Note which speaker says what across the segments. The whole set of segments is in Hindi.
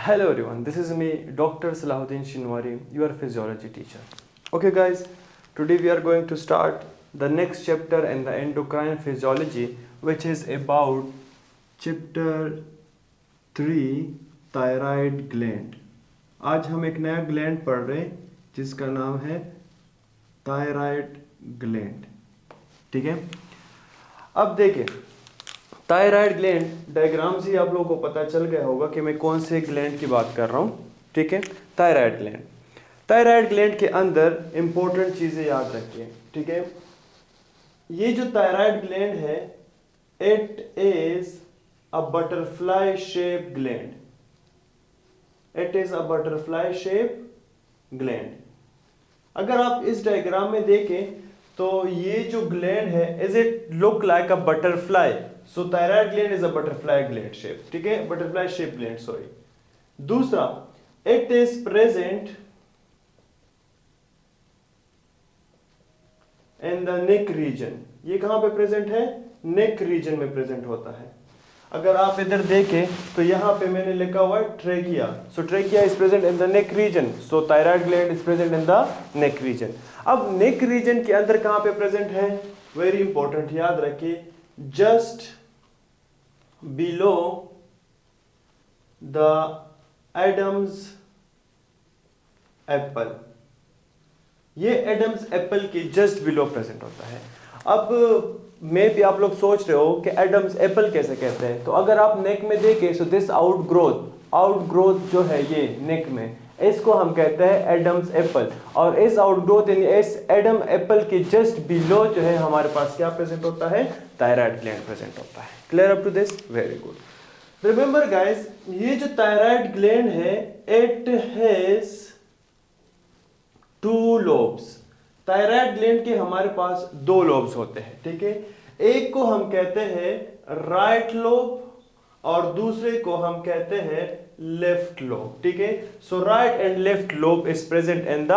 Speaker 1: Hello everyone, this is me, Dr. Salahuddin Shinwari, your physiology teacher. Okay guys, today we are going to start the next chapter in the endocrine physiology, which is about chapter 3 thyroid gland. आज हम एक नया ग्लैंड पढ़ रहे हैं जिसका नाम है थायराइड ग्लैंड. ठीक है, अब देखिए थायराइड ग्लैंड डायग्राम से आप लोगों को पता चल गया होगा कि मैं कौन से ग्लैंड की बात कर रहा हूँ. ठीक है, थायराइड ग्लैंड. थायराइड ग्लैंड के अंदर इंपॉर्टेंट चीज़ें याद रखिए. ठीक है, ये जो थायराइड ग्लैंड है it is a butterfly shape gland. It is a butterfly shape gland. अगर आप इस डायग्राम में देखें तो ये जो ग्लैंड है is it look like a butterfly. So thyroid gland is a butterfly gland shape. ठीक है, बटरफ्लाई शेप ग्लैंड, सॉरी. दूसरा, it is present in the neck region. ये कहां पे प्रेजेंट है? नेक रीजन में प्रेजेंट होता है. अगर आप इधर देखें तो यहां पे मैंने लिखा हुआ है trachea. So trachea is present in the neck region. So thyroid gland is present in the neck region. अब नेक रीजन के अंदर कहां पे प्रेजेंट है? वेरी इंपॉर्टेंट, याद रखिए, just below the Adam's apple. ये एडम्स एप्पल के जस्ट बिलो प्रेजेंट होता है. अब मे भी आप लोग सोच रहे हो कि एडम्स एप्पल कैसे कहते हैं. तो अगर आप नेक में देखें सो दिस आउटग्रोथ जो है ये नेक में, इसको हम कहते हैं एडम्स एप्पल. और इस आउटग्रोथ यानी इस एडम एप्पल के जस्ट बिलो जो है हमारे पास क्या प्रेजेंट होता है? थायराइड ग्लैंड प्रेजेंट होता है. Clear up to this? Very good. Remember guys, ये जो थायराइड ग्लैंड है it has two lobes. Thyroid gland के हमारे पास दो लोब्स होते हैं. ठीक है, एक को हम कहते हैं राइट लोब और दूसरे को हम कहते हैं लेफ्ट लोब. ठीक है, so right and left lobe is present in the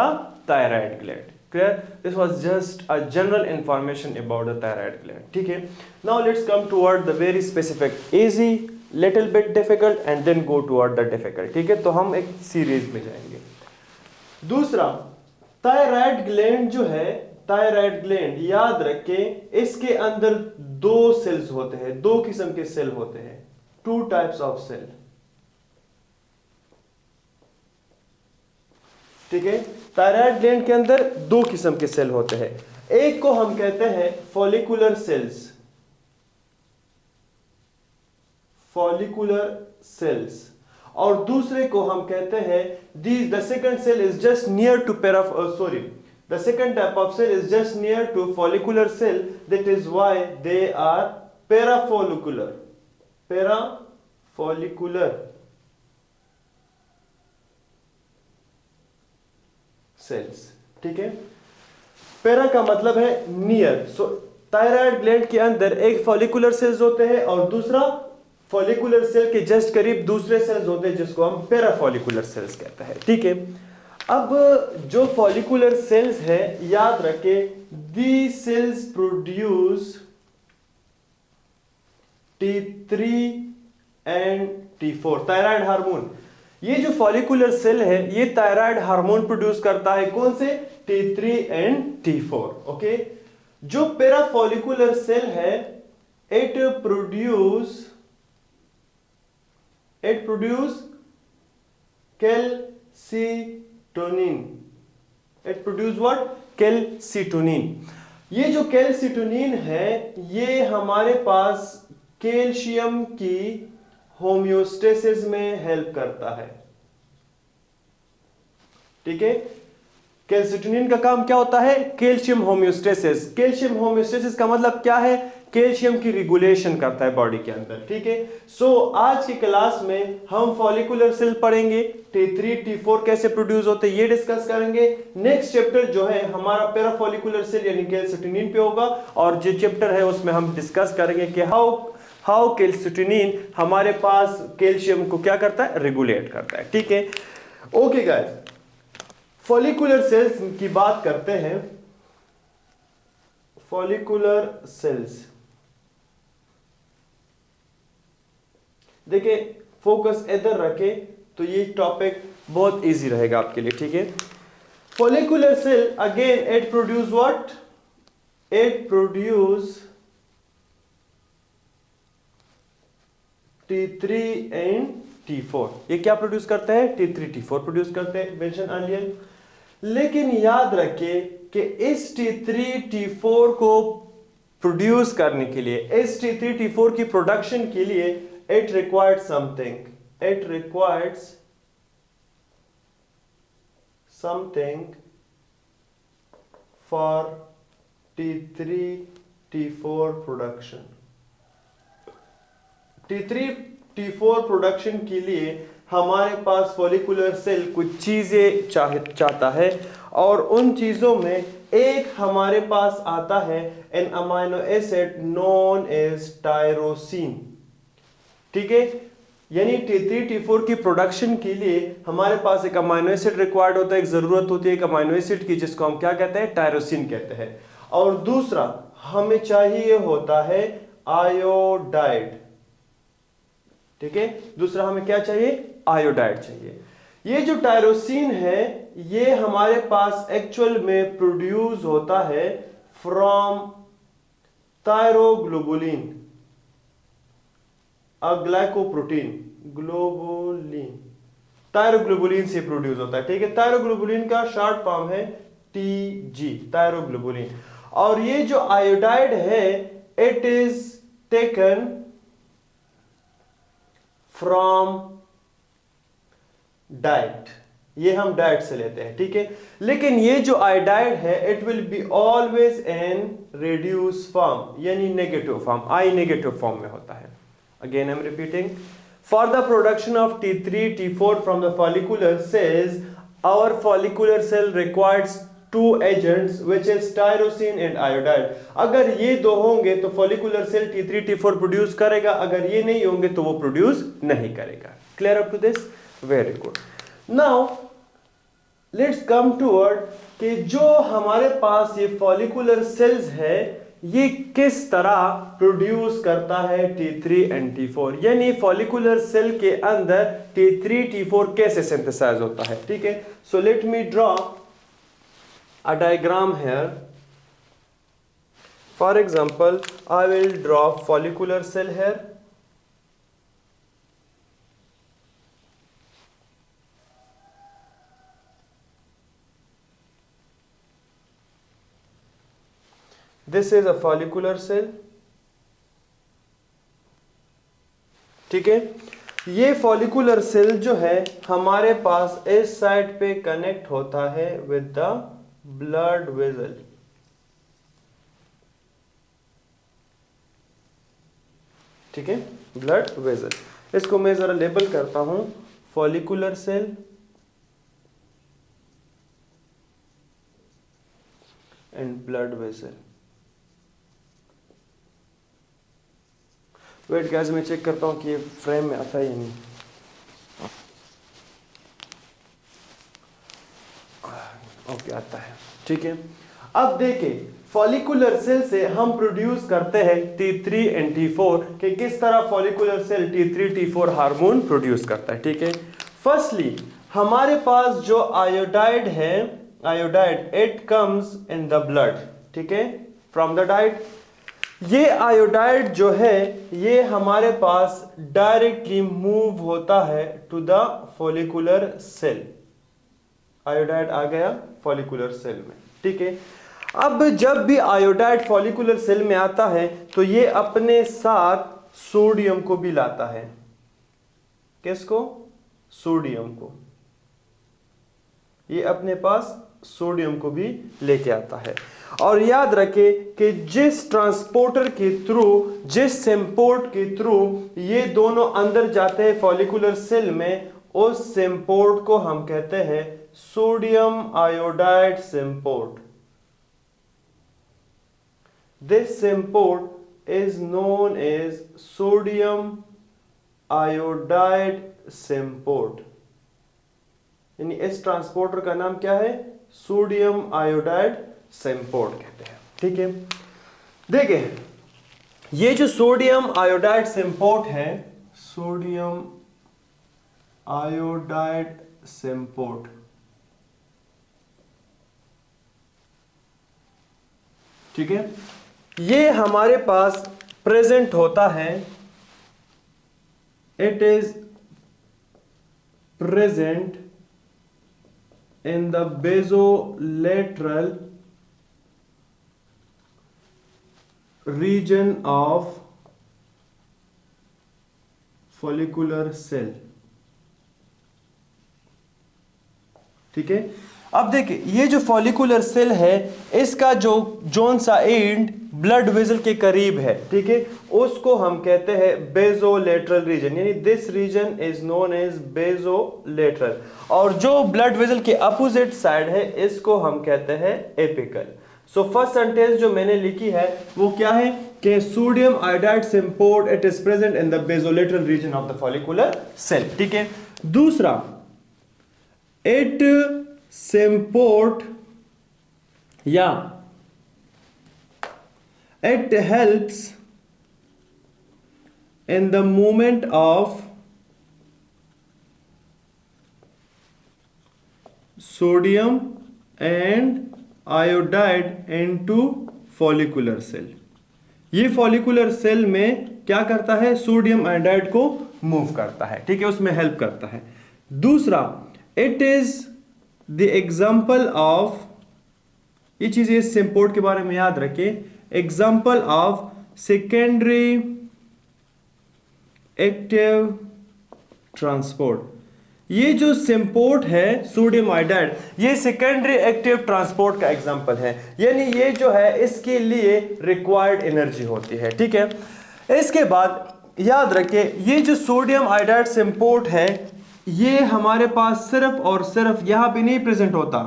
Speaker 1: thyroid gland. Clear? This was just a general information about the thyroid gland. ठीक है, now let's come toward the very specific, easy, little bit difficult and then go toward the difficult. ठीक है, तो हम एक सीरीज में जाएंगे. दूसरा, थायराइड ग्लैंड जो है, थायराइड ग्लैंड याद रखें इसके अंदर दो सेल्स होते हैं, दो किस्म के सेल होते हैं, टू टाइप्स ऑफ सेल. ठीक है, थायराइड ग्लैंड के अंदर दो किस्म के सेल होते हैं. एक को हम कहते हैं फॉलिकुलर सेल्स. Follicular sales. और दूसरे को हम कहते हैं the second cell is just near to the second type of cell is just near to follicular cell. That is why they are parafollicular. Parafollicular cells. ठीक है, पैरा का मतलब है नियर. सो थायराइड ग्लैंड के अंदर एक फॉलिकुलर सेल्स होते हैं और दूसरा फॉलिकुलर सेल के जस्ट करीब दूसरे सेल्स होते हैं जिसको हम पैराफॉलिकुलर सेल्स कहते हैं. ठीक है, अब जो फॉलिकुलर सेल्स है याद रखें, the cells produce T3 and T4 thyroid hormone. ये जो फॉलिकुलर सेल है ये थायराइड हार्मोन प्रोड्यूस करता है. कौन से? T3 and T4. ओके, जो पैराफॉलिकुलर सेल है it produce calcitonin. It produce what? Calcitonin. ये जो कैल्सिटोनिन है ये हमारे पास कैल्शियम की होम्योस्टेसिस में हेल्प करता है. ठीक है, कैल्सिटोनिन का काम क्या होता है? Calcium homeostasis. कैल्शियम होम्योस्टेसिस का मतलब क्या है? कैल्शियम की रेगुलेशन करता है बॉडी के अंदर. ठीक है, सो आज की क्लास में हम फॉलिकुलर सेल पढ़ेंगे, T3 T4 कैसे प्रोड्यूस होते हैं ये डिस्कस करेंगे. नेक्स्ट चैप्टर जो है हमारा पैराफॉलिकुलर सेल यानी कैल्सिटोनिन पे होगा और जो चैप्टर है उसमें हम डिस्कस करेंगे कि हाउ कैल्सिटोनिन हमारे पास कैल्शियम को क्या करता है? रेगुलेट करता है. ठीक है, ओके गाइस, फॉलिकुलर सेल्स की बात करते हैं. फॉलिकुलर सेल्स, देखिए फोकस इधर रखे, तो ये टॉपिक बहुत इजी रहेगा आपके लिए, ठीक है। Follicular cell again it produce what, it produce T3 and T4। ये क्या प्रोड्यूस करते हैं? T3 T4 प्रोड्यूस करते हैं, मेंशन अर्लियर। लेकिन याद रखिए कि इस T3 T4 को प्रोड्यूस करने के लिए, इस T3 T4 की प्रोडक्शन के लिए it required something, it requires something for T3 T4 production। T3 T4 production के लिए हमारे पास फॉलिकुलर सेल कुछ चीजें चाहता है, और उन चीजों में एक हमारे पास आता है an amino acid known as tyrosine, ठीक है। यानी T3 T4 की प्रोडक्शन के लिए हमारे पास एक अमाइनो एसिड रिक्वायर्ड होता है, एक जरूरत होती है एक अमाइनो एसिड की, जिसको हम क्या कहते हैं? टायरोसिन कहते हैं। और दूसरा हमें चाहिए होता है आयोडाइड, ठीक है। दूसरा हमें क्या चाहिए? आयोडाइड चाहिए। ये जो टायरोसिन है ये हमारे पास एक्चुअल में प्रोड्यूस होता है from thyroglobulin, glycoprotein, globulin, thyroglobulin से प्रोड्यूस होता है, ठीक है। थायरोग्लोबुलिन का शॉर्ट फॉर्म है TG, थायरोग्लोबुलिन। और ये जो आयोडाइड है it is taken from diet, ये हम डाइट से लेते हैं, ठीक है। लेकिन ये जो आयोडाइड है it will be always in reduce form, यानी नेगेटिव फॉर्म, आई नेगेटिव फॉर्म में होता है। Again I'm repeating, for the production of T3 T4 from the follicular cells, our follicular cell requires two agents which is tyrosine and iodide। अगर ये दो होंगे तो follicular cell T3 T4 produce करेगा, अगर ये नहीं होंगे तो वो प्रोड्यूस नहीं करेगा। Clear up to this? Very good। Now let's come toward कि जो हमारे पास ये follicular cells है ये किस तरह प्रोड्यूस करता है T3 एंड T4, यानी फॉलिकुलर सेल के अंदर T3 T4 कैसे सिंथेसाइज होता है, ठीक है। So let me draw a diagram here. For example I will draw follicular cell here, this is a follicular cell, ठीक है। ये फॉलिकुलर सेल जो है हमारे पास इस साइड पे कनेक्ट होता है विद द ब्लड वेसल, ठीक है, ब्लड वेसल। इसको मैं जरा लेबल करता हूं, follicular cell and blood vessel. Wait guys मैं चेक करता हूं कि ये फ्रेम में आता है या नहीं। ओके आता है, ठीक है। अब देखिए फॉलिकुलर सेल से हम प्रोड्यूस करते हैं T3 एंड T4 कि किस तरह follicular cell T3 T4 hormone produce करता है, ठीक है। फर्स्टली हमारे पास जो आयोडाइड है, iodide it comes in the blood, ठीक है, फ्रॉम द डाइट। ये आयोडाइड जो है ये हमारे पास डायरेक्टली मूव होता है to the follicular cell. Iodide आ गया फॉलिकुलर सेल में, ठीक है। अब जब भी आयोडाइड फॉलिकुलर सेल में आता है तो ये अपने साथ सोडियम को भी लाता है। किसको? सोडियम को। ये अपने पास सोडियम को भी लेके आता है। और याद रखें कि जिस ट्रांसपोर्टर के थ्रू, जिस सिम्पोर्ट के थ्रू ये दोनों अंदर जाते हैं फॉलिकुलर सेल में, उस सिम्पोर्ट को हम कहते हैं sodium iodide symport. This symport is known as sodium iodide symport। यानी इस ट्रांसपोर्टर का नाम क्या है? सोडियम आयोडाइड सिम्पोर्ट कहते हैं, ठीक है। देखिए ये जो सोडियम आयोडाइड सिम्पोर्ट है, सोडियम आयोडाइड सिम्पोर्ट। ठीक है, ये हमारे पास प्रेजेंट होता है, it is present in the basolateral region of follicular cell। ठीक है, अब देखिए ये जो फॉलिकुलर सेल है इसका जो जोन सा एंड ब्लड वेजल के करीब है, ठीक है, उसको हम कहते हैं बेजोलेटरल रीजन, यानी this region is known as basolateral. और जो ब्लड वेजल के अपोजिट साइड है इसको हम कहते हैं एपिकल। सो फर्स्ट सेंटेंस जो मैंने लिखी है वो क्या है कि sodium iodide symport it is present in the basolateral region of the follicular cell. ठीक है, दूसरा, इट सिम्पोर्ट या it helps in the movement of sodium and iodide into follicular cell। ये follicular cell में क्या करता है, सोडियम आयोडाइड को मूव करता है, ठीक है, उसमें हेल्प करता है। दूसरा, it is the example of, ये चीजें सिम्पोर्ट के बारे में याद रखें, example of secondary active transport. ये जो सिम्पोर्ट है सोडियम आयोडाइड, ये सेकेंडरी एक्टिव ट्रांसपोर्ट का एग्जाम्पल है, यानी ये जो है इसके लिए रिक्वायर्ड एनर्जी होती है। ठीक है, इसके बाद याद रखिए ये जो सोडियम आयोडाइड सिम्पोर्ट है ये हमारे पास सिर्फ और सिर्फ यहां पे नहीं प्रेजेंट होता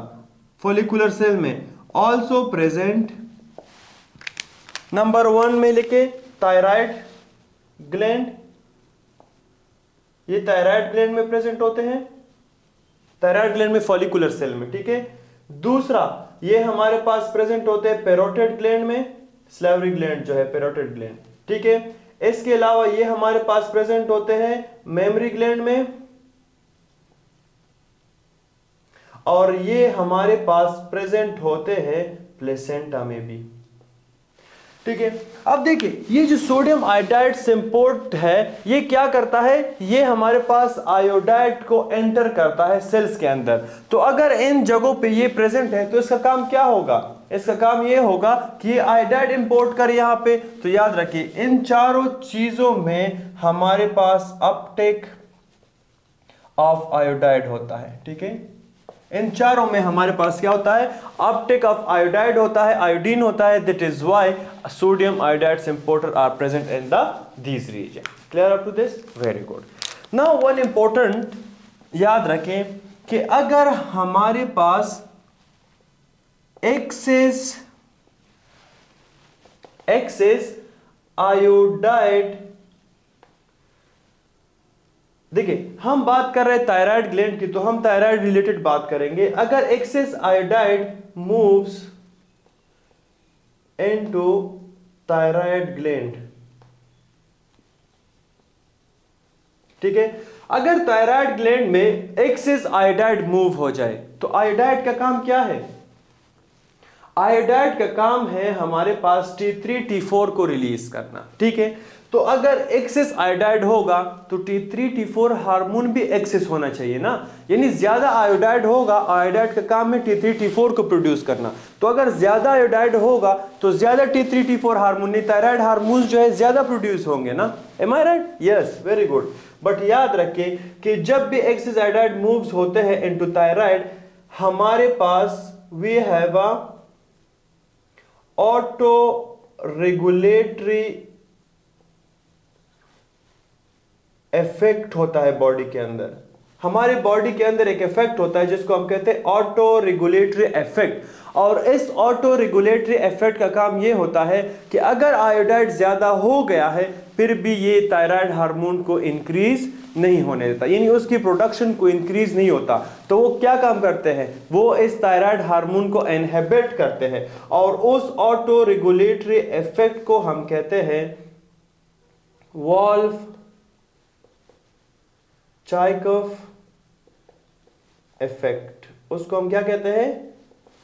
Speaker 1: फॉलिकुलर सेल में, ऑल्सो प्रेजेंट नंबर 1 में लिखे थायराइड ग्लैंड, ये थायराइड ग्लैंड में प्रेजेंट होते हैं, थायराइड ग्लैंड में फॉलिकुलर सेल में। ठीक है, दूसरा ये हमारे पास प्रेजेंट होते हैं पैरोटिड ग्लैंड में, स्लाइवरी ग्लैंड जो है पैरोटिड ग्लैंड। ठीक है, इसके अलावा ये हमारे पास प्रेजेंट होते हैं मेमरी ग्लैंड में, और ये हमारे पास प्रेजेंट होते हैं प्लेसेंटा में भी। ठीक है, अब देखिए ये जो सोडियम आयोडाइड सिम्पोर्ट है ये क्या करता है, ये हमारे पास आयोडाइड को एंटर करता है सेल्स के अंदर। तो अगर इन जगहों पे ये प्रेजेंट है तो इसका काम क्या होगा, इसका काम ये होगा कि ये आयोडाइड इंपोर्ट कर यहां पे। तो याद रखिए इन चारों चीजों में हमारे पास अपटेक ऑफ आयोडाइड होता है। ठीक है, इन चारों में हमारे पास क्या होता है, अपटेक ऑफ आयोडाइड होता है, आयोडीन होता है, that is why sodium iodide symporter are present in the this region. Clear up to this? Very good. Now one important याद रखें कि अगर हमारे पास एक्सेस आयोडाइड, देखिए हम बात कर रहे हैं थायराइड ग्लैंड की, तो हम थायराइड रिलेटेड बात करेंगे। अगर excess iodide moves into thyroid gland, ठीक है, अगर थायराइड ग्लैंड में एक्सेस आयोडाइड मूव हो जाए तो आयोडाइड का काम क्या है, आयोडाइड का काम है हमारे पास T3 T4 को रिलीज करना। ठीक है, तो अगर एक्सेस आयोडाइड होगा तो T3 T4 हार्मोन भी एक्सेस होना चाहिए ना, यानी ज्यादा आयोडाइड होगा, आयोडाइड का काम है T3 T4 को प्रोड्यूस करना। तो अगर ज्यादा आयोडाइड होगा तो ज्यादा T3 T4 हार्मोन, नहीं थायराइड हार्मोन जो है ज्यादा प्रोड्यूस होंगे ना। Am I right? Yes, very good. But याद रखिए कि जब भी एक्सेस आयोडाइड मूव्स होते हैं इनटू थायराइड, हमारे पास we have a auto regulatory effect होता है बॉडी के अंदर। हमारे बॉडी के अंदर एक इफेक्ट होता है जिसको हम कहते हैं ऑटो रेगुलेटरी इफेक्ट। और इस ऑटो रेगुलेटरी इफेक्ट का काम यह होता है कि अगर आयोडाइड ज्यादा हो गया है फिर भी ये थायराइड हार्मोन को इंक्रीज नहीं होने देता, यानी उसकी प्रोडक्शन को इंक्रीज नहीं होता। तो वो क्या काम करते हैं, वो इस थायराइड हार्मोन को इनहिबिट करते हैं, और उस ऑटो रेगुलेटरी इफेक्ट को हम कहते हैं वॉल्फ-चाइकोफ इफेक्ट, उसको हम क्या कहते हैं,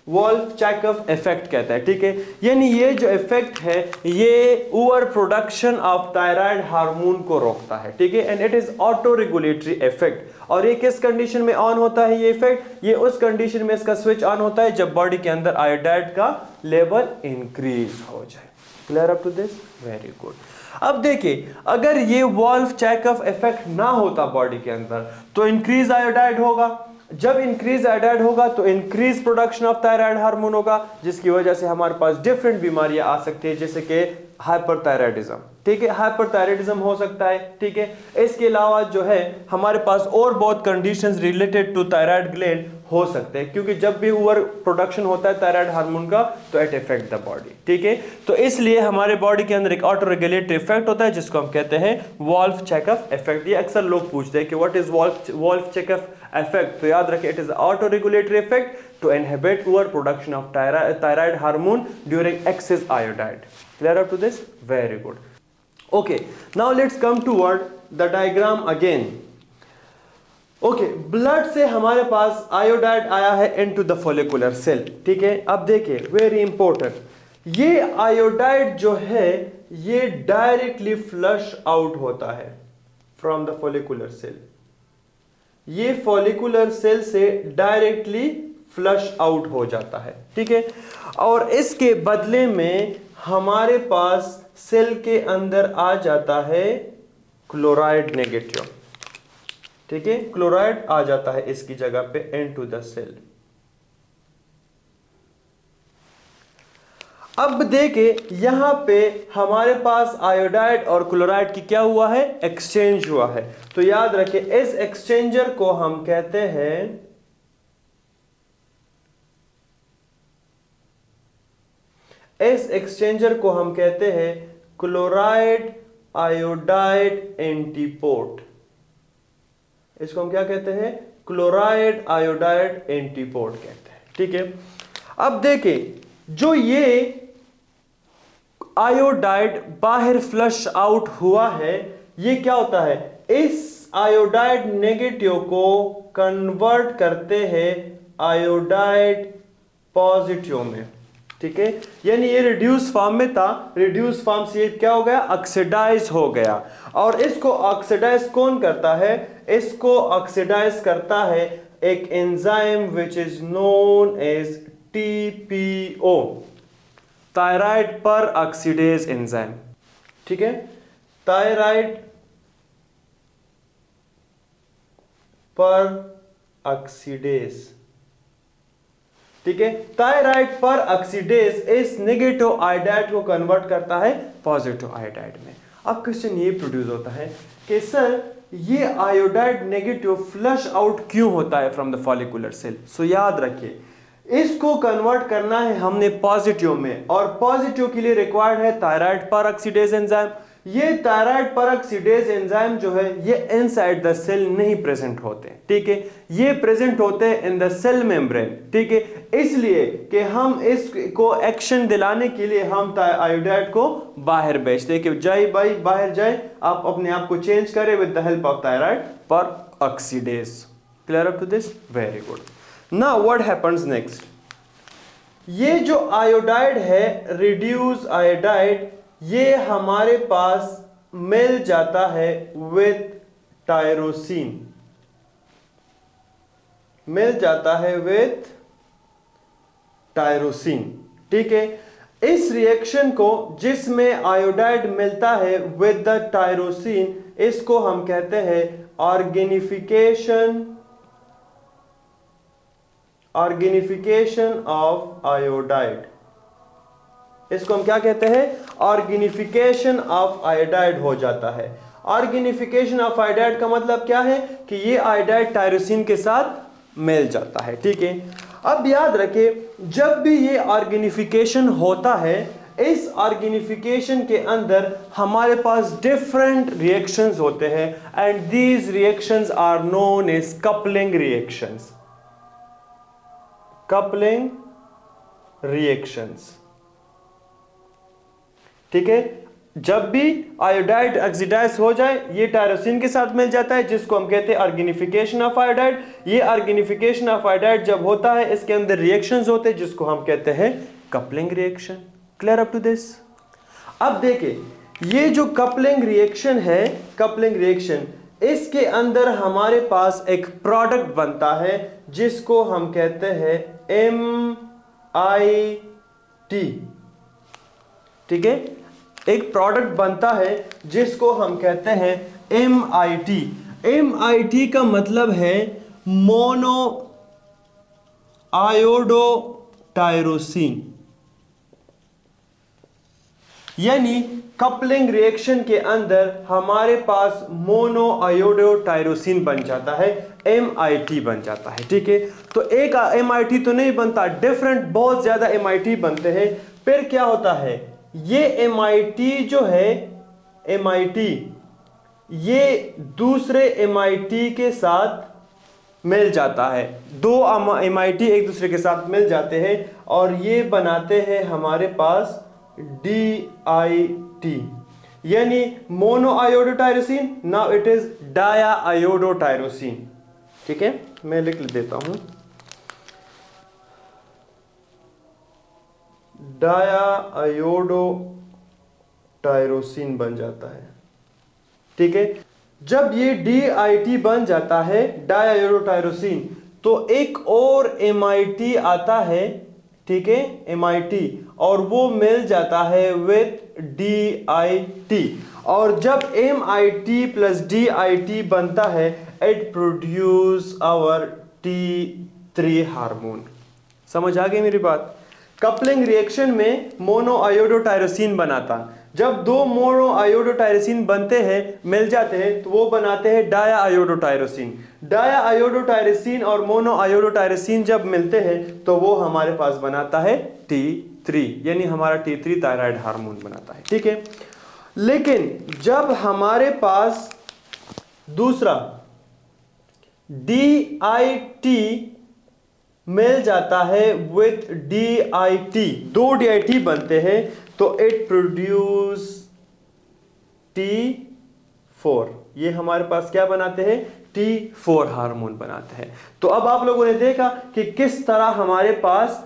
Speaker 1: वॉल्फ-चैकॉफ इफेक्ट कहते हैं, ठीक है। यानी ये जो इफेक्ट है ये over production of thyroid hormone को रोकता है, ठीक है। And it is auto regulatory effect. और ये किस कंडीशन में ऑन होता है ये इफेक्ट, ये उस कंडीशन में इसका स्विच ऑन होता है जब बॉडी के अंदर आयोडाइड का लेवल इंक्रीज हो जाए। Clear up to this, very good. अब देखिए, अगर ये वॉल्फ-चैकॉफ इफेक्ट ना होता बॉडी के अंदर तो इंक्रीज आयोडाइड होगा। जब इंक्रीज आयोडाइड होगा तो increase production of thyroid hormone होगा, जिसकी वजह से हमारे पास डिफरेंट बीमारियां आ सकती है, जैसे कि हाइपरथायराइडिज्म, ठीक है, हाइपरथायराइडिज्म हो सकता है, ठीक है। इसके अलावा जो है हमारे पास और बहुत conditions related to thyroid gland हो सकते हैं, क्योंकि जब भी ओवर प्रोडक्शन होता है थायराइड हार्मोन का तो इट इफेक्ट द बॉडी, ठीक है। तो इसलिए हमारे बॉडी के अंदर एक ऑटो रेगुलेटरी इफेक्ट होता है जिसको हम कहते हैं वॉल्फ-चैकॉफ इफेक्ट। ये अक्सर लोग पूछते हैं कि व्हाट इज वॉल्फ-चैकॉफ इफेक्ट, तो याद रखिए it is auto regulatory effect to inhibit over production of thyroid hormone during excess iodide. Clear up to this? Very good. Okay, now let's come toward the diagram again. Okay, blood से हमारे पास आयोडाइड आया है into the follicular cell, ठीक है। अब देखिए, very important, ये आयोडाइड जो है ये डायरेक्टली फ्लश आउट होता है from the follicular cell। ये follicular cell से डायरेक्टली फ्लश आउट हो जाता है, ठीक है। और इसके बदले में हमारे पास सेल के अंदर आ जाता है क्लोराइड नेगेटिव, ठीक है, क्लोराइड आ जाता है इसकी जगह पे इनटू द सेल। अब देखे यहां पे हमारे पास आयोडाइड और क्लोराइड की क्या हुआ है, एक्सचेंज हुआ है। तो याद रखिए इस एक्सचेंजर को हम कहते हैं इस एक्सचेंजर को हम कहते हैं क्लोराइड आयोडाइड एंटीपोर्ट। इसको हम क्या कहते हैं, क्लोराइड आयोडाइड एंटीपोर्ट कहते हैं, ठीक है। अब देखिए, जो ये आयोडाइड बाहर फ्लश आउट हुआ है ये क्या होता है, इस आयोडाइड नेगेटिव को कन्वर्ट करते हैं आयोडाइड पॉजिटिव में, ठीक है। यानी ये रिड्यूस फॉर्म में था, रिड्यूस फॉर्म से ये क्या हो गया, ऑक्सीडाइज हो गया। और इसको ऑक्सीडाइज कौन करता है, इसको ऑक्सीडाइज करता है एक enzyme which is known as TPO, thyroid पर ऑक्सीडेज एंजाइम, ठीक है। थायराइड पर ऑक्सीडेज, ठीक है। थायराइड पर ऑक्सीडेज इस नेगेटिव आयोडाइड को कन्वर्ट करता है पॉजिटिव आयोडाइड में। अब क्वेश्चन ये प्रोड्यूस होता है कि सर ये आयोडाइड नेगेटिव फ्लश आउट क्यों होता है फ्रॉम द फॉलिकुलर सेल। सो याद रखिए इसको कन्वर्ट करना है हमने पॉजिटिव में, और पॉजिटिव के लिए रिक्वायर्ड है थायराइड पर ऑक्सीडेज एंजाइम। ये थायराइड पर ऑक्सीडेज एंजाइम जो है ये इनसाइड द सेल नहीं प्रेजेंट होते, ठीक है, ये प्रेजेंट होते हैं इन द सेल मेम्ब्रेन, ठीक है। इसलिए कि हम इसको एक्शन दिलाने के लिए हम आयोडाइड को बाहर भेजते हैं कि जाए भाई बाहर जाए, आप अपने आप को चेंज करें with the help of thyroid पर oxidase. Clear up to this, very good. Now what happens next, ये जो आयोडाइड है रिड्यूस आयोडाइड ये हमारे पास मिल जाता है विथ टायरोसिन, मिल जाता है विथ टायरोसिन, ठीक है। इस रिएक्शन को जिसमें आयोडाइड मिलता है विद द टायरोसिन इसको हम कहते हैं ऑर्गेनिफिकेशन ऑफ आयोडाइड। इसको हम क्या कहते हैं, ऑर्गेनिफिकेशन ऑफ आयोडाइड हो जाता है। ऑर्गेनिफिकेशन ऑफ आयोडाइड का मतलब क्या है कि ये आयोडाइड टायरोसिन के साथ मिल जाता है, ठीक है। अब याद रखिए जब भी ये ऑर्गेनिफिकेशन होता है इस ऑर्गेनिफिकेशन के अंदर हमारे पास डिफरेंट रिएक्शंस होते हैं and these reactions are known as coupling reactions, coupling reactions, ठीक है। जब भी आयोडाइड ऑक्सीडाइज हो जाए ये टायरोसिन के साथ मिल जाता है, जिसको हम कहते हैं आर्गेनिफिकेशन ऑफ आयोडाइड। ये आर्गेनिफिकेशन ऑफ आयोडाइड जब होता है इसके अंदर रिएक्शंस होते हैं जिसको हम कहते हैं coupling reaction. Clear up to this? अब देखिए ये जो कपलिंग रिएक्शन है, कपलिंग रिएक्शन, इसके अंदर हमारे पास एक प्रोडक्ट बनता है जिसको हम कहते हैं MIT। ठीक है, एक प्रोडक्ट बनता है जिसको हम कहते हैं MIT। MIT का मतलब है मोनो आयोडोटायरोसिन। यानी कपलिंग रिएक्शन के अंदर हमारे पास मोनो आयोडोटायरोसिन बन जाता है, MIT बन जाता है। ठीक है, तो एक MIT तो नहीं बनता, डिफरेंट बहुत ज्यादा MIT बनते हैं। फिर क्या होता है, ये MIT जो है, MIT ये दूसरे MIT के साथ मिल जाता है। दो MIT एक दूसरे के साथ मिल जाते हैं और ये बनाते हैं हमारे पास DIT, यानी monoiodotyrosine. Now it is diiodotyrosine. ठीक है, मैं लिख देता हूं, डाया आयोडोटायरोसिन बन जाता है। ठीक है, जब ये DIT बन जाता है, डाया आयोडोटायरोसिन, तो एक और MIT आता है। ठीक है, MIT, और वो मिल जाता है विथ DIT। और जब MIT प्लस DIT बनता है, it produce our T3 hormone. समझ आ गई मेरी बात? कपलिंग रिएक्शन में मोनो आयोडोटायरोसिन बनाता, जब दो मोनो आयोडोटायरोसिन बनते हैं, मिल जाते हैं, तो वो बनाते हैं डाया आयोडोटायरोसिन। डाया आयोडोटायरोसिन और मोनो आयोडोटायरोसिन जब मिलते हैं तो वो हमारे पास बनाता है T3, यानी हमारा T3 थायराइड हार्मोन बनाता है। ठीक है, लेकिन जब हमारे पास दूसरा DIT मिल जाता है विथ DIT, दो DIT बनते हैं, तो इट प्रोड्यूस T4। ये हमारे पास क्या बनाते हैं, T4 हार्मोन बनाते हैं। तो अब आप लोगों ने देखा कि किस तरह हमारे पास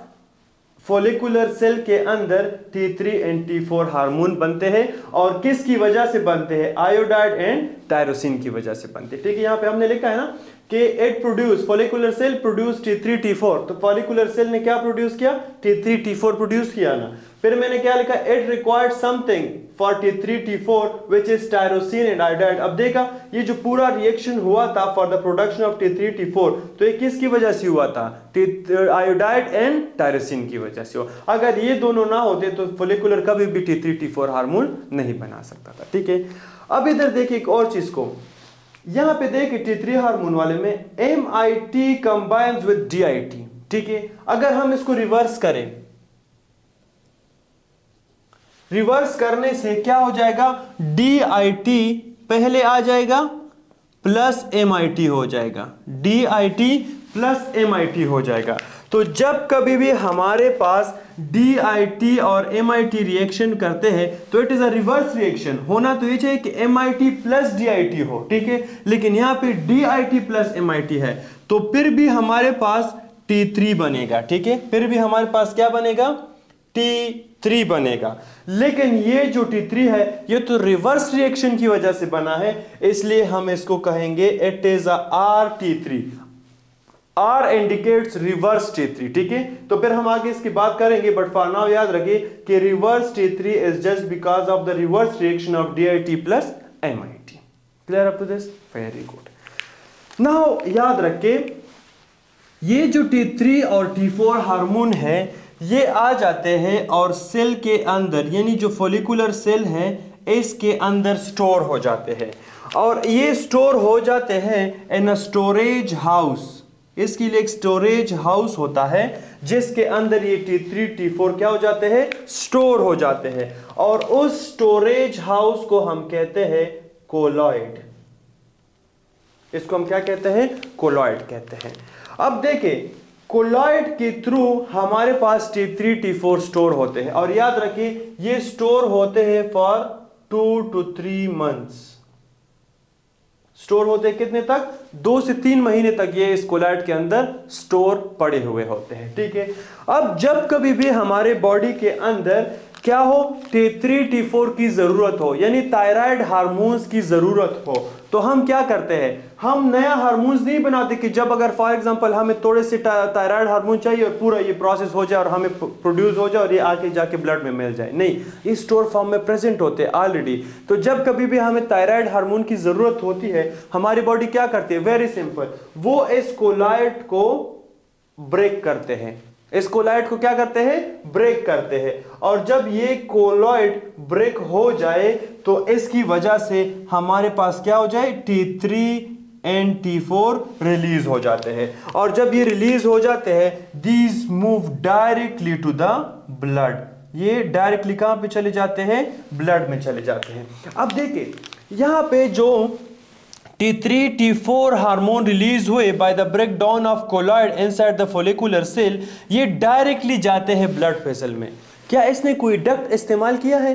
Speaker 1: फॉलिकुलर सेल के अंदर T3 एंड T4 हार्मोन बनते हैं, और किसकी वजह से बनते हैं, आयोडाइड एंड टायरोसिन की वजह से बनते हैं। ठीक है, यहां पे हमने लिखा है ना कि it produce, follicular cell produce T3 T4, तो फॉलिकुलर सेल ने क्या प्रोड्यूस किया, T3 T4 प्रोड्यूस किया ना। फिर मैंने क्या लिखा, it required something for T3 T4 which is tyrosine and iodide. अब देखा ये जो पूरा रिएक्शन हुआ था for the production of T3 T4, तो ये किसकी वजह से हुआ था, आयोडाइड एंड टायरोसिन की वजह से हुआ। अगर ये दोनों ना होते तो फॉलिकुलर कभी भी T3 T4 हार्मोन नहीं बना सकता था। ठीक है, अब इधर देखिए एक और चीज को, यहां पे देखिए T3 हार्मोन वाले में MIT कंबाइंस विद DIT। ठीक है, अगर हम इसको रिवर्स करें, रिवर्स करने से क्या हो जाएगा, DIT पहले आ जाएगा प्लस MIT हो जाएगा, DIT प्लस MIT हो जाएगा। तो जब कभी भी हमारे पास DIT और MIT रिएक्शन करते हैं तो it is a reverse reaction. होना तो ये चाहिए कि MIT प्लस DIT हो। ठीक है, लेकिन यहां पे DIT प्लस MIT है, तो फिर भी हमारे पास T3 बनेगा। ठीक है, फिर भी हमारे पास क्या बनेगा, T3 बनेगा। लेकिन ये जो T3 है ये तो रिवर्स रिएक्शन की वजह से बना है, इसलिए हम इसको कहेंगे it is a RT3। R indicates reverse T3। ठीक है, तो फिर हम आगे इसकी बात करेंगे, बट फॉर नाउ याद रखिए कि reverse T3 is just because of the reverse reaction of DIT plus MIT। Clear up to this? Very good. Now याद रखिए ये जो T3 और T4 हार्मोन है ये आ जाते हैं और सेल के अंदर, यानी जो फॉलिकुलर सेल है इसके अंदर स्टोर हो जाते हैं, और ये स्टोर हो जाते हैं इन अ स्टोरेज हाउस। इसके लिए एक स्टोरेज हाउस होता है जिसके अंदर ये T3 T4 क्या हो जाते हैं, स्टोर हो जाते हैं, और उस स्टोरेज हाउस को हम कहते हैं कोलॉइड। इसको हम क्या कहते हैं, कोलॉइड कहते हैं। अब देखें कोलॉइड के थ्रू हमारे पास T3 T4 स्टोर होते हैं, और याद रखिए ये स्टोर होते हैं फॉर 2 to 3 months। स्टोर होते हैं कितने तक? 2 से 3 महीने तक ये इस कोलाइड के अंदर स्टोर पड़े हुए होते हैं। ठीक है, अब जब कभी भी हमारे बॉडी के अंदर क्या हो, T3 T4 की जरूरत हो, यानी थायराइड हार्मोन्स की जरूरत हो, तो हम क्या करते हैं, हम नया हार्मोन्स नहीं बनाते कि जब अगर फॉर एग्जांपल हमें थोड़े से थायराइड हार्मोन चाहिए और पूरा ये प्रोसेस हो जाए और हमें प्रोड्यूस हो जाए और ये आके जाके ब्लड में मिल जाए, नहीं, ये स्टोर फॉर्म में प्रेजेंट होते हैं ऑलरेडी। तो जब कभी भी हमें थायराइड हार्मोन की जरूरत होती है, हमारी बॉडी क्या करती है, वेरी सिंपल, वो इस कोलाइड को ब्रेक करते हैं, इस कोलाइड को क्या करते हैं, ब्रेक करते हैं। और जब ये कोलॉइड ब्रेक हो जाए तो इसकी वजह से हमारे पास क्या हो जाए, T3 एंड T4 रिलीज हो जाते हैं। और जब ये रिलीज हो जाते हैं, these move directly to the blood, ये डायरेक्टली कहां पे चले जाते हैं, ब्लड में चले जाते हैं। अब देखिए यहां पे जो T3 T4 हार्मोन रिलीज हुए by the breakdown of colloid inside the follicular cell, ये डायरेक्टली जाते हैं ब्लड वेसल में। क्या इसने कोई डक्ट इस्तेमाल किया है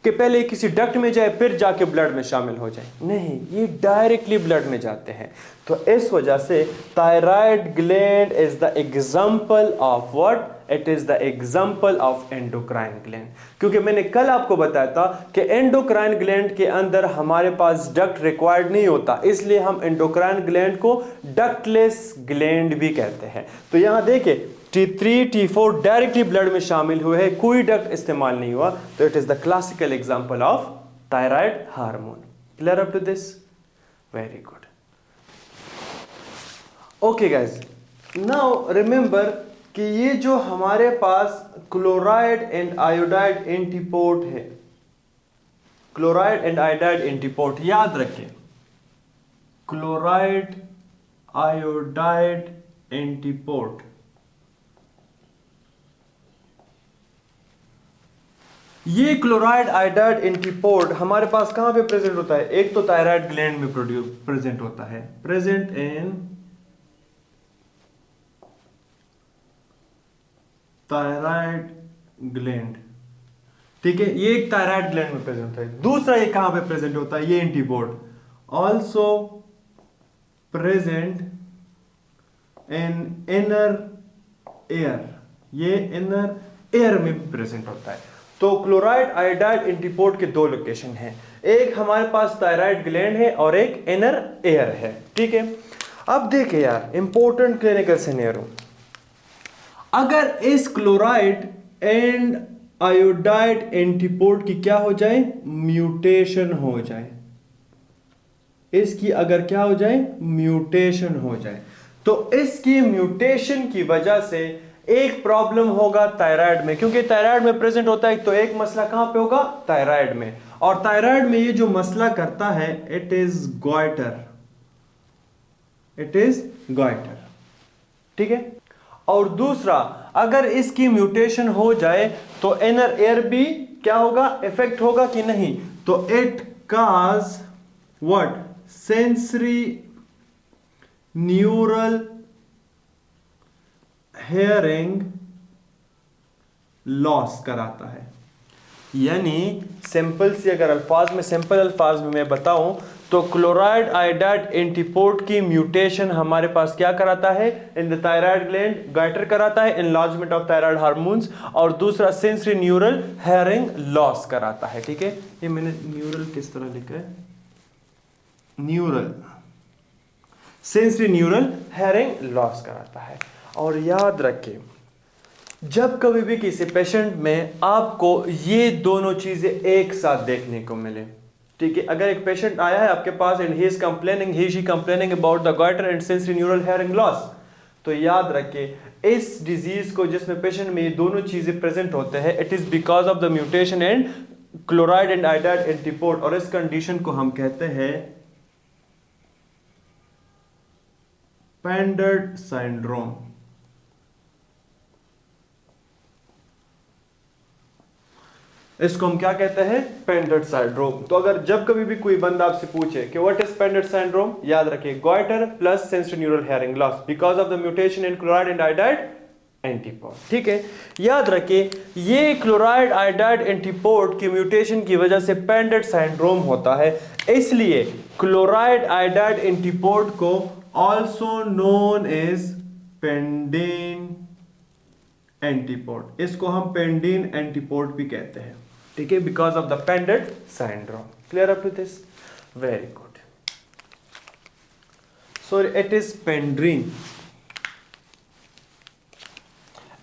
Speaker 1: कि पहले किसी डक्ट में जाए फिर जाके ब्लड में शामिल हो जाए? नहीं, ये डायरेक्टली ब्लड में जाते हैं। तो इस वजह से thyroid gland is the example of what, it is the example of endocrine gland. क्योंकि मैंने कल आपको बताया था कि एंडोक्राइन ग्लैंड के अंदर हमारे पास डक्ट रिक्वायर्ड नहीं होता, इसलिए हम एंडोक्राइन ग्लैंड को डक्टलेस ग्लैंड भी कहते हैं। तो यहां देखिए T3 T4 डायरेक्टली ब्लड में शामिल हुए हैं, कोई डक्ट इस्तेमाल नहीं हुआ, तो it is the classical example of thyroid hormone. Clear up to this? Very good. Okay guys, now remember कि ये जो हमारे पास क्लोराइड एंड आयोडाइड एंटीपोर्ट है, क्लोराइड एंड आयोडाइड एंटीपोर्ट याद रखें, क्लोराइड आयोडाइड एंटीपोर्ट, ये क्लोराइड आयोडाइड एंटीपोर्ट हमारे पास कहां पे प्रेजेंट होता है? एक तो थायराइड ग्लैंड में प्रेजेंट होता है, प्रेजेंट इन थायराइड ग्लैंड। ठीक है, ये एक थायराइड ग्लैंड में प्रेजेंट होता है। दूसरा ये कहां पे प्रेजेंट होता है, ये antiport also present in inner air, ये इनर एयर में प्रेजेंट होता है। तो क्लोराइड आयोडाइड एंटीपोर्ट के दो लोकेशन हैं, एक हमारे पास थायराइड ग्लैंड है और एक इनर एयर है। ठीक है, अब देखिए यार इंपॉर्टेंट क्लिनिकल सिनेरियो, अगर इस क्लोराइड एंड आयोडाइड एंटीपोर्ट की क्या हो जाए, म्यूटेशन हो जाए, इसकी अगर क्या हो जाए, म्यूटेशन हो जाए, तो इसकी म्यूटेशन की वजह से एक प्रॉब्लम होगा थायराइड में, क्योंकि थायराइड में प्रेजेंट होता है, तो एक मसला कहां पे होगा, थायराइड में। और थायराइड में ये जो मसला करता है, it is goitre, it is goitre. ठीक है, और दूसरा अगर इसकी म्यूटेशन हो जाए तो इनर एयर भी क्या होगा, इफेक्ट होगा कि नहीं, तो it cause what, sensory neural hearing loss कराता है। यानी सिंपल सी अगर अल्फाज में, सिंपल अल्फाज में मैं बताऊं तो क्लोराइड आयोडाइड एंटीपोर्ट की म्यूटेशन हमारे पास क्या कराता है, इन द थायराइड ग्लैंड, गाइटर कराता है, एनलार्जमेंट ऑफ थायराइड हार्मोन्स, और दूसरा सेंसरी न्यूरल हेयरिंग लॉस कराता है। ठीक है, ये मैंने न्यूरल किस तरह लिखा है, neural, sensory neural hearing loss कराता है। और याद रखिए जब कभी भी किसी पेशेंट में आपको ये दोनों चीजें एक साथ देखने को मिले, ठीक है, अगर एक पेशेंट आया है आपके पास and he is complaining, he she complaining about the goiter and sensory neural hearing loss, तो याद रखिए इस डिजीज को जिसमें पेशेंट में ये दोनों चीजें प्रेजेंट होते हैं, it is because of the mutation and chloride and iodide antiport, और इस कंडीशन को हम कहते हैं पेंडर्ड सिंड्रोम। इसको हम क्या कहते हैं, पेंडर्ड सिंड्रोम। तो अगर जब कभी भी कोई बंदा आपसे पूछे कि व्हाट इज पेंडर्ड सिंड्रोम, याद रखिए goiter plus sensory neural hearing loss because of the mutation in chloride and iodide antiport. ठीक है, याद रखिए ये क्लोराइड आयोडाइड एंटीपोड की म्यूटेशन की वजह से पेंडेट सिंड्रोम होता है, इसलिए क्लोराइड आयोडाइड एंटीपोड को also known as pendrin antiport, इसको हम पेंडेन एंटीपोड भी कहते हैं। ठीक है, because of the Pendred syndrome. Clear up to this? Very good. So it is पेंड्रीन।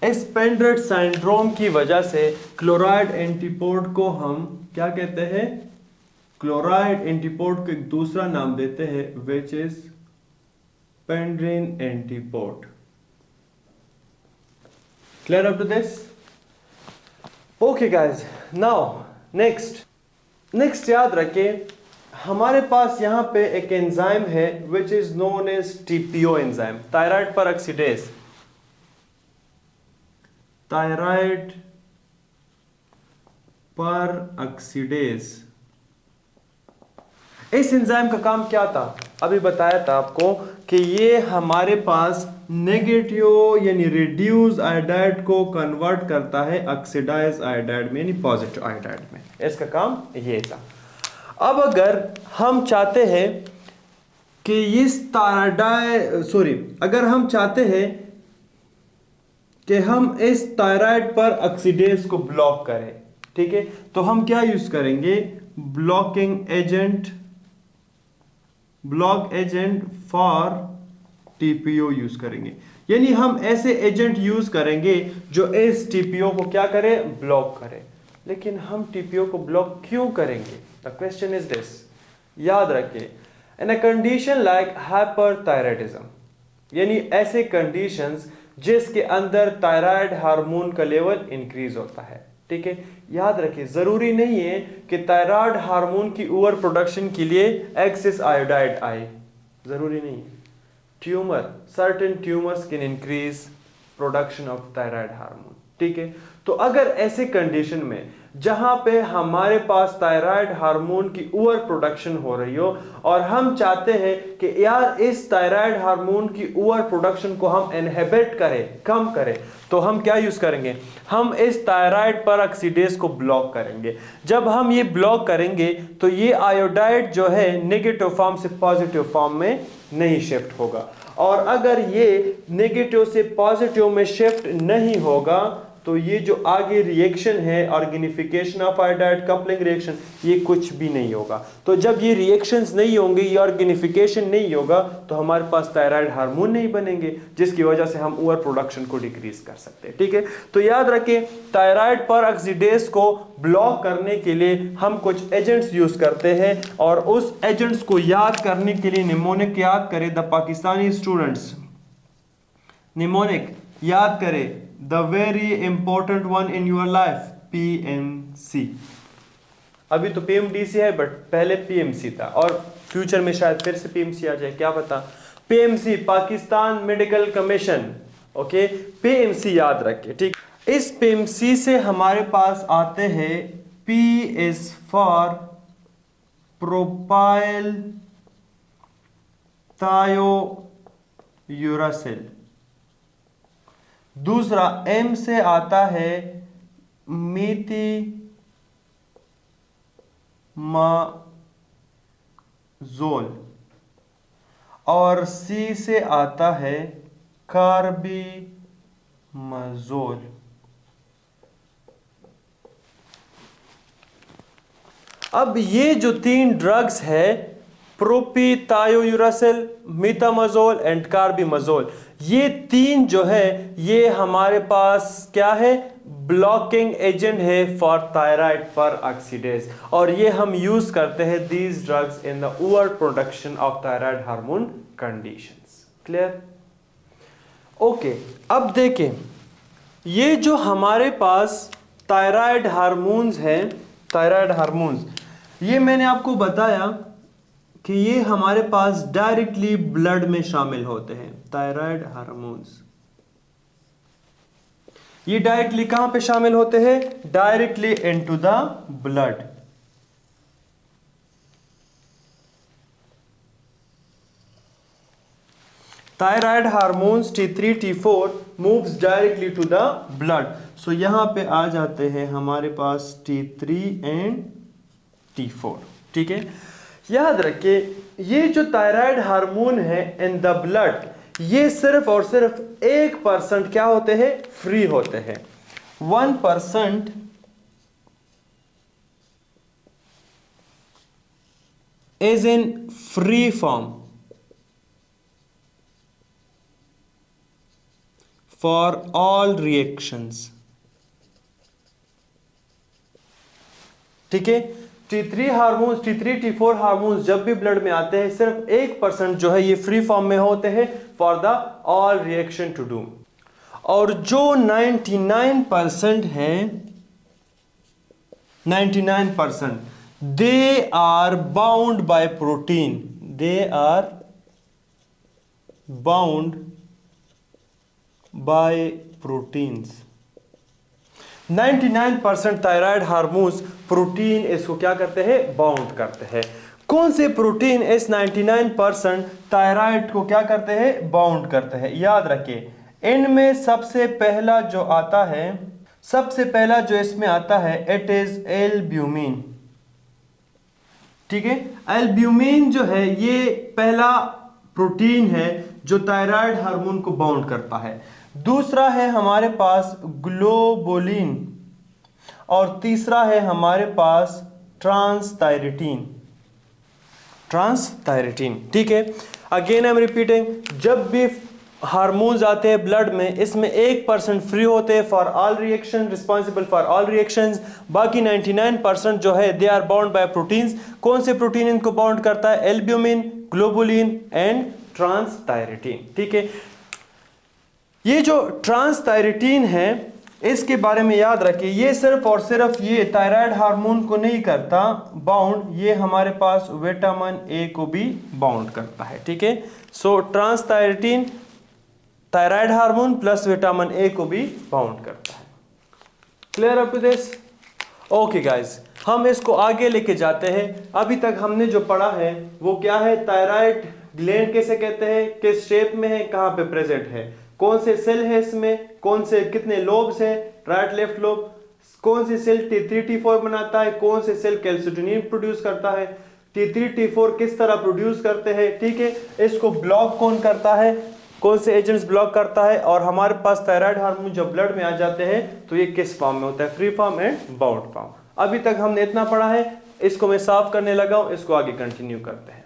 Speaker 1: इस पेंडेट सिंड्रोम की वजह से क्लोराइड एंटीपोड को हम क्या कहते हैं? क्लोराइड एंटीपोड को एक दूसरा नाम देते हैं which is pendrin antiport. Clear up to this? Okay guys, now next याद रखें, हमारे पास यहां पे एक एंजाइम है which is known as TPO enzyme, thyroid पर ऑक्सीडेज। थायराइड पर ऑक्सीडेज, इस एंजाइम का काम क्या था? अभी बताया था आपको कि ये हमारे पास नेगेटिव यानी रिड्यूस आयोडाइड को कन्वर्ट करता है ऑक्सीडाइज आयोडाइड में यानी पॉजिटिव आयोडाइड में। इसका काम ये था। अब अगर हम चाहते हैं कि इस अगर हम चाहते हैं कि हम इस थायराइड पर ऑक्सीडेज को ब्लॉक करें, ठीक है, तो हम क्या यूज करेंगे? Block agent for TPO use करेंगे। यानी हम ऐसे एजेंट यूज करेंगे जो इस टीपीओ को क्या करे? ब्लॉक करे। लेकिन हम टीपीओ को ब्लॉक क्यों करेंगे? The question is this. याद रखिए, इन अ कंडीशन लाइक हाइपरथायराइडिज्म, यानी ऐसे कंडीशंस जिसके अंदर थायराइड हार्मोन का लेवल इंक्रीज होता है। ठीक है, याद रखिए जरूरी नहीं है कि थायराइड हार्मोन की ओवर प्रोडक्शन के लिए एक्सेस आयोडाइड आए, जरूरी नहीं है। Certain tumours can increase production of thyroid hormone. ठीक है, तो अगर ऐसे कंडीशन में जहां पे हमारे पास थायराइड हार्मोन की ओवर प्रोडक्शन हो रही हो और हम चाहते हैं कि यार इस थायराइड हार्मोन की ओवर प्रोडक्शन को हम इनहिबिट करें, कम करें, तो हम क्या यूज करेंगे? हम इस थायराइड पर ऑक्सीडेज को ब्लॉक करेंगे। जब हम ये ब्लॉक करेंगे तो ये आयोडाइड जो है नेगेटिव फॉर्म से पॉजिटिव फॉर्म में नहीं शिफ्ट होगा, और अगर ये नेगेटिव से पॉजिटिव में शिफ्ट नहीं होगा तो ये जो आगे रिएक्शन है organification of iodide coupling reaction, ये कुछ भी नहीं होगा। तो जब ये रिएक्शंस नहीं होंगे, ये ऑर्गेनिफिकेशन नहीं होगा, तो हमारे पास थायराइड हार्मोन नहीं बनेंगे, जिसकी वजह से हम ओवर प्रोडक्शन को डिक्रीज कर सकते हैं। ठीक है, तो याद रखें थायराइड पर ऑक्सीडेज को ब्लॉक करने के लिए हम कुछ एजेंट्स यूज करते हैं, और उस एजेंट्स को याद करने के लिए निमोनिक याद करें। द पाकिस्तानी स्टूडेंट्स निमोनिक याद करें, the very important one in your life, PMC. अभी तो पीएमडीसी है बट पहले पीएमसी था, और फ्यूचर में शायद फिर से पीएमसी आ जाए, क्या पता। PMC Pakistan medical commission, okay, PMC याद रखिए। ठीक, इस पीएमसी से हमारे पास आते हैं पी इज फॉर प्रोपाइल थायोयूरासिल, दूसरा एम से आता है मेथिमाजोल, और सी से आता है कार्बिमजोल। अब ये जो तीन ड्रग्स है, प्रोपीथायोयूरासिल, मीथामाजोल एंड कार्बिमजोल, ये तीन जो है ये हमारे पास क्या है? ब्लॉकिंग एजेंट है फॉर थायराइड पर ऑक्सीडेज, और ये हम यूज करते हैं these drugs in the over production of thyroid hormone conditions. Clear? Okay, अब देखें ये जो हमारे पास थायराइड हार्मोन्स हैं, थायराइड हार्मोन्स, ये मैंने आपको बताया कि ये हमारे पास डायरेक्टली ब्लड में शामिल होते हैं। थायराइड हार्मोन्स ये डायरेक्टली कहां पे शामिल होते हैं? Directly into the blood. Thyroid hormones T3, T4 moves directly to the blood. So यहाँ पे आ जाते हैं हमारे पास T3 and T4. ठीक है, याद रखिए ये जो थायराइड हार्मोन है इन द ब्लड, ये सिर्फ और सिर्फ 1% क्या होते हैं, फ्री होते हैं. 1% is in free form for all reactions. ठीक है, T3 hormones, T3, T4 hormones जब भी ब्लड में आते हैं सिर्फ 1% जो है ये फ्री फॉर्म में होते हैं for the all reaction to do. और जो 99% है, 99% they are bound by protein, they are bound by proteins. 99% thyroid hormones protein इसको क्या करते हैं, बाउंड करते हैं. कौन से प्रोटीन इस 99% थायराइड को क्या करते हैं, बाउंड करते हैं. याद रखिए इनमें सबसे पहला जो आता है, सबसे पहला जो इसमें आता है इट इज एल्ब्यूमिन. ठीक है, एल्ब्यूमिन जो है ये पहला प्रोटीन है जो थायराइड हार्मोन को बाउंड करता है. दूसरा है हमारे पास ग्लोबुलिन और तीसरा है हमारे पास ट्रांसथायरेटिन. ट्रांसथायरेटिन. ठीक है, अगेन आई एम रिपीटिंग, जब भी हार्मोन्स आते हैं ब्लड में इसमें 1% फ्री होते हैं for all reaction, responsible for all reactions. बाकी 99% जो है they are bound by proteins. कौन से प्रोटीन इनको बाउंड करता है, एल्ब्यूमिन, ग्लोबुलिन एंड ट्रांसथायरेटिन. ठीक है, ये जो ट्रांसथायरेटिन है इसके बारे में याद रखिए, ये सिर्फ और सिर्फ ये थायराइड हार्मोन को नहीं करता बाउंड, ये हमारे पास विटामिन ए को भी बाउंड करता है. ठीक है, so transthyretin thyroid hormone plus vitamin A को भी बाउंड करता है. Clear up to this? Okay guys, हम इसको आगे लेके जाते हैं. अभी तक हमने जो पढ़ा है वो क्या है, थायराइड ग्लैंड कैसे कहते हैं, किस शेप में है, कहां पे प्रेजेंट है, कौन से सेल है इसमें, कौन से कितने लोब्स हैं, राइट लेफ्ट लोब, कौन सी सेल T3 T4 बनाता है, कौन से सेल कैल्सिटोनिन प्रोड्यूस करता है, T3 T4 किस तरह प्रोड्यूस करते हैं. ठीक है, इसको ब्लॉक कौन करता है, कौन से एजेंट्स ब्लॉक करता है, और हमारे पास थायराइड हार्मोन जब ब्लड में आ जाते हैं तो ये किस फॉर्म में होता है, free form and bound form. अभी तक हमने इतना पढ़ा है, इसको मैं साफ करने लगा हूं, इसको आगे कंटिन्यू करते हैं.